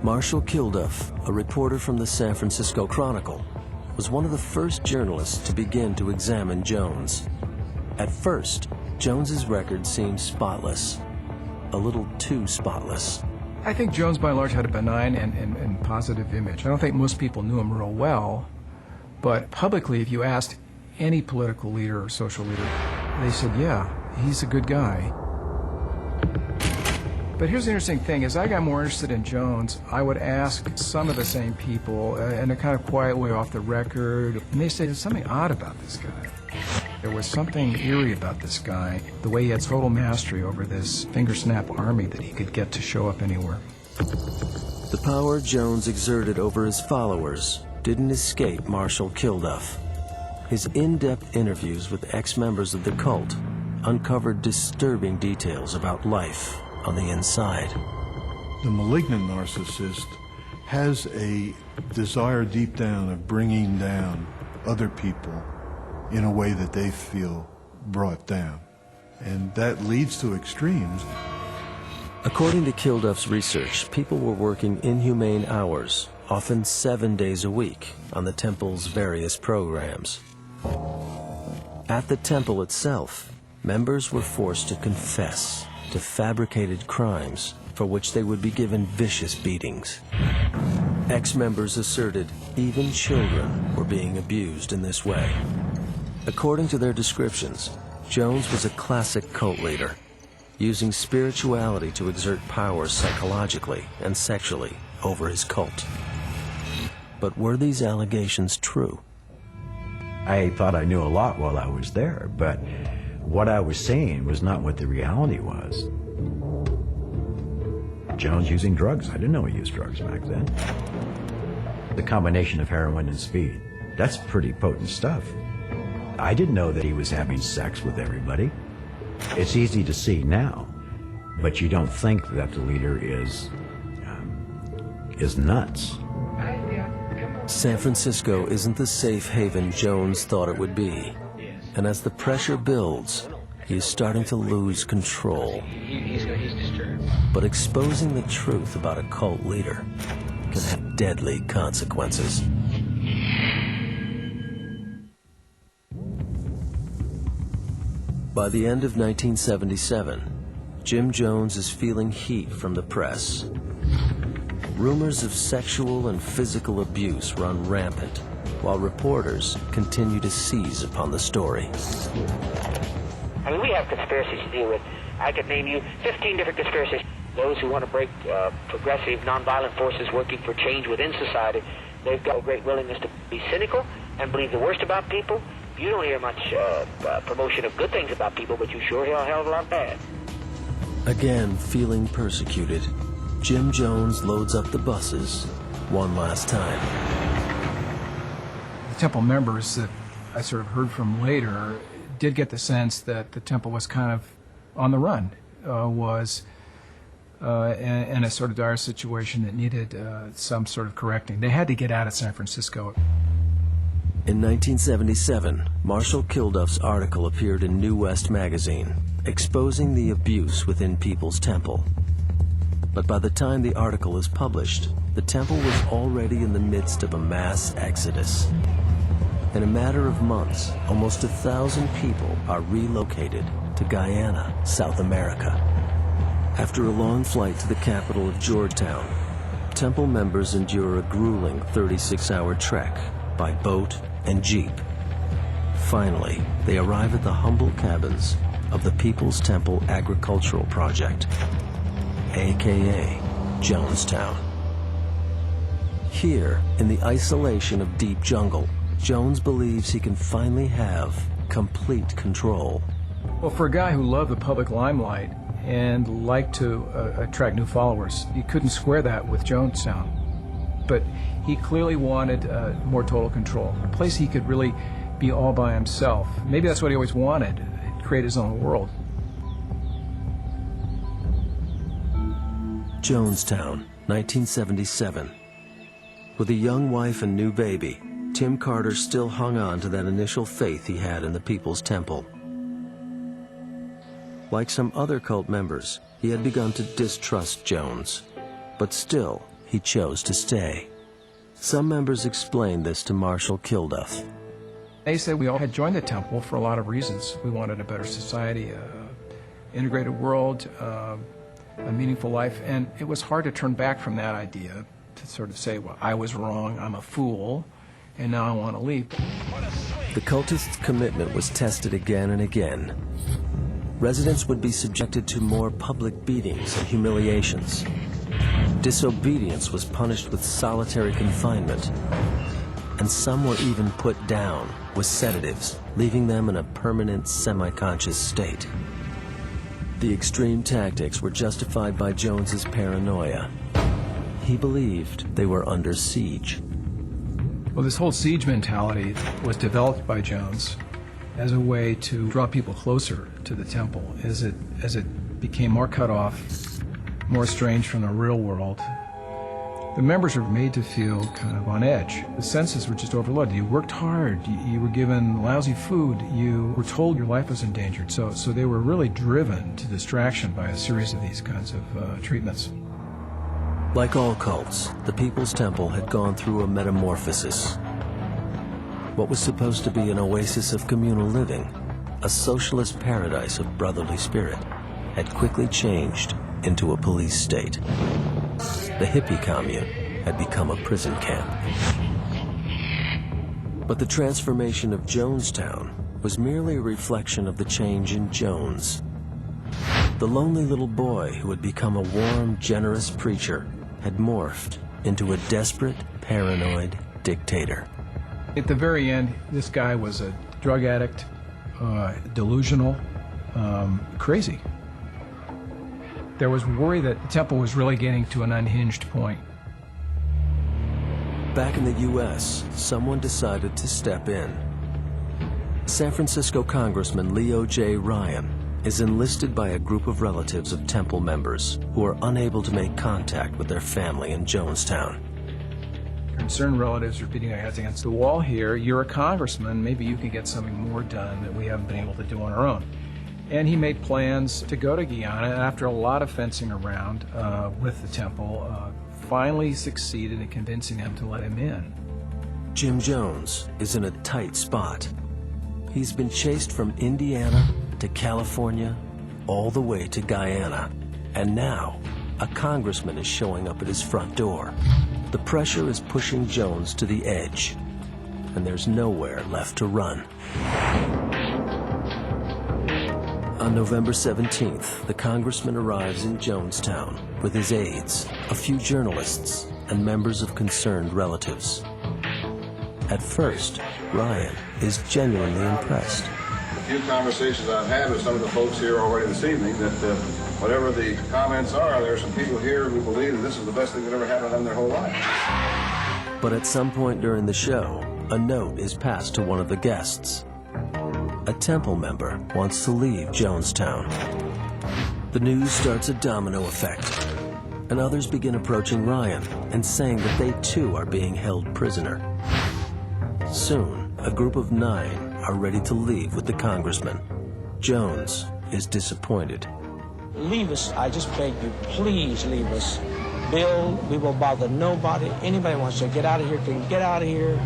Marshall Kilduff, a reporter from the San Francisco Chronicle, was one of the first journalists to begin to examine Jones. At first, Jones's record seemed spotless, a little too spotless. I think Jones, by and large, had a benign and positive image. I don't think most people knew him real well, but publicly, if you asked any political leader or social leader, they said, yeah, he's a good guy. But here's the interesting thing. As I got more interested in Jones, I would ask some of the same people in a kind of quiet way off the record, and they said, there's something odd about this guy. There was something eerie about this guy, the way he had total mastery over this finger-snap army that he could get to show up anywhere. The power Jones exerted over his followers didn't escape Marshall Kilduff. His in-depth interviews with ex-members of the cult uncovered disturbing details about life on the inside. The malignant narcissist has a desire deep down of bringing down other people in a way that they feel brought down. And that leads to extremes. According to Kilduff's research, people were working inhumane hours, often 7 days a week, on the temple's various programs. At the temple itself, members were forced to confess to fabricated crimes for which they would be given vicious beatings. Ex-members asserted even children were being abused in this way. According to their descriptions, Jones was a classic cult leader, using spirituality to exert power psychologically and sexually over his cult. But were these allegations true? I thought I knew a lot while I was there, but what I was saying was not what the reality was. Jones using drugs. I didn't know he used drugs back then. The combination of heroin and speed, that's pretty potent stuff. I didn't know that he was having sex with everybody. It's easy to see now, but you don't think that the leader is nuts. San Francisco isn't the safe haven Jones thought it would be. And as the pressure builds, he is starting to lose control. He's disturbed. But exposing the truth about a cult leader can have deadly consequences. By the end of 1977, Jim Jones is feeling heat from the press. Rumors of sexual and physical abuse run rampant, while reporters continue to seize upon the story. I mean, we have conspiracies to deal with. I could name you 15 different conspiracies. Those who want to break progressive, nonviolent forces working for change within society, they've got a great willingness to be cynical and believe the worst about people. You don't hear much promotion of good things about people, but you sure hear a hell of a lot bad. Again, feeling persecuted, Jim Jones loads up the buses one last time. The temple members that I sort of heard from later did get the sense that the temple was kind of on the run, was in a sort of dire situation that needed some sort of correcting. They had to get out of San Francisco. In 1977, Marshall Kilduff's article appeared in New West magazine, exposing the abuse within People's Temple. But by the time the article is published, the temple was already in the midst of a mass exodus. In a matter of months, almost 1,000 people are relocated to Guyana, South America. After a long flight to the capital of Georgetown, temple members endure a grueling 36-hour trek by boat and jeep. Finally, they arrive at the humble cabins of the People's Temple Agricultural Project, aka Jonestown. Here, in the isolation of deep jungle, Jones believes he can finally have complete control. Well, for a guy who loved the public limelight and liked to attract new followers, you couldn't square that with Jonestown. But he clearly wanted more total control, a place he could really be all by himself. Maybe that's what he always wanted, create his own world. Jonestown, 1977. With a young wife and new baby, Tim Carter still hung on to that initial faith he had in the People's Temple. Like some other cult members, he had begun to distrust Jones, but still, he chose to stay. Some members explained this to Marshal Kilduff. They said we all had joined the temple for a lot of reasons. We wanted a better society, integrated world, a meaningful life, and it was hard to turn back from that idea to sort of say, well, I was wrong, I'm a fool, and now I want to leave. The cultists' commitment was tested again and again. Residents would be subjected to more public beatings and humiliations. Disobedience was punished with solitary confinement, and some were even put down with sedatives, leaving them in a permanent semi-conscious state. The extreme tactics were justified by Jones's paranoia. He believed they were under siege. Well, this whole siege mentality was developed by Jones as a way to draw people closer to the temple. As it became more cut off, more estranged from the real world, the members were made to feel kind of on edge. The senses were just overloaded. You worked hard, you were given lousy food, you were told your life was endangered. So they were really driven to distraction by a series of these kinds of treatments. Like all cults, the People's Temple had gone through a metamorphosis. What was supposed to be an oasis of communal living, a socialist paradise of brotherly spirit, had quickly changed into a police state. The hippie commune had become a prison camp. But the transformation of Jonestown was merely a reflection of the change in Jones. The lonely little boy who had become a warm, generous preacher had morphed into a desperate, paranoid dictator. At the very end, this guy was a drug addict, delusional, crazy. There was worry that the temple was really getting to an unhinged point. Back in the U.S., someone decided to step in. San Francisco Congressman Leo J. Ryan is enlisted by a group of relatives of temple members who are unable to make contact with their family in Jonestown. Concerned relatives are beating their heads against the wall here. You're a congressman, maybe you can get something more done that we haven't been able to do on our own. And he made plans to go to Guyana, and after a lot of fencing around with the temple, finally succeeded in convincing them to let him in. Jim Jones is in a tight spot. He's been chased from Indiana to California, all the way to Guyana. And now, a congressman is showing up at his front door. The pressure is pushing Jones to the edge, and there's nowhere left to run. On November 17th, the congressman arrives in Jonestown with his aides, a few journalists, and members of concerned relatives. At first, Ryan is genuinely impressed. A few conversations I've had with some of the folks here already this evening that whatever the comments are, there are some people here who believe that this is the best thing that ever happened to them their whole life. But at some point during the show, a note is passed to one of the guests. A temple member wants to leave Jonestown. The news starts a domino effect, and others begin approaching Ryan and saying that they too are being held prisoner. Soon, a group of 9 are ready to leave with the congressman. Jones is disappointed. Leave us. I just beg you, please leave us. Bill, we will bother nobody. Anybody wants to get out of here can get out of here.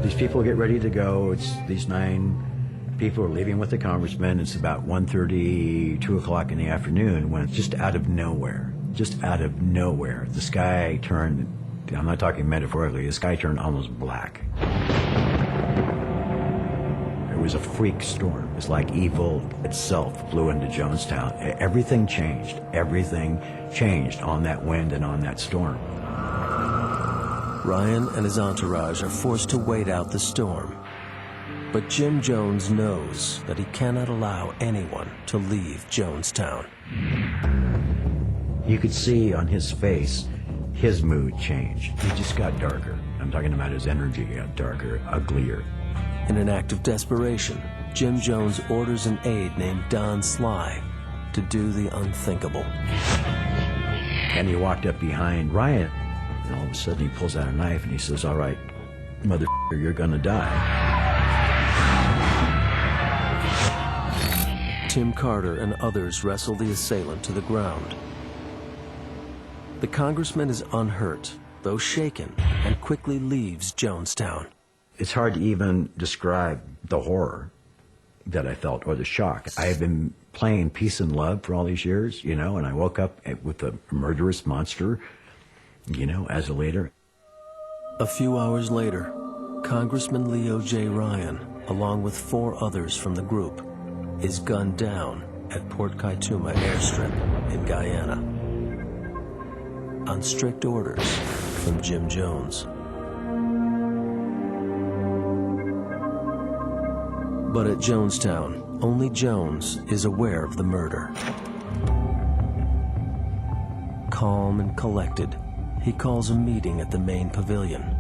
These people get ready to go. It's these 9 people are leaving with the congressman. It's about 1:30, 2 o'clock in the afternoon when just out of nowhere, the sky turned, I'm not talking metaphorically, the sky turned almost black. It was a freak storm. It's like evil itself blew into Jonestown. Everything changed. Everything changed on that wind and on that storm. Ryan and his entourage are forced to wait out the storm. But Jim Jones knows that he cannot allow anyone to leave Jonestown. You could see on his face, his mood changed. He just got darker. I'm talking about his energy got darker, uglier. In an act of desperation, Jim Jones orders an aide named Don Sly to do the unthinkable. And he walked up behind Ryan, and all of a sudden he pulls out a knife and he says, "All right, motherfucker, you're gonna die." Tim Carter and others wrestle the assailant to the ground. The congressman is unhurt, though shaken, and quickly leaves Jonestown. It's hard to even describe the horror that I felt, or the shock. I have been playing peace and love for all these years, you know, and I woke up with a murderous monster, you know, as a leader. A few hours later, Congressman Leo J. Ryan, along with 4 others from the group, is gunned down at Port Kaituma airstrip in Guyana on strict orders from Jim Jones. But at Jonestown, only Jones is aware of the murder. Calm and collected, he calls a meeting at the main pavilion.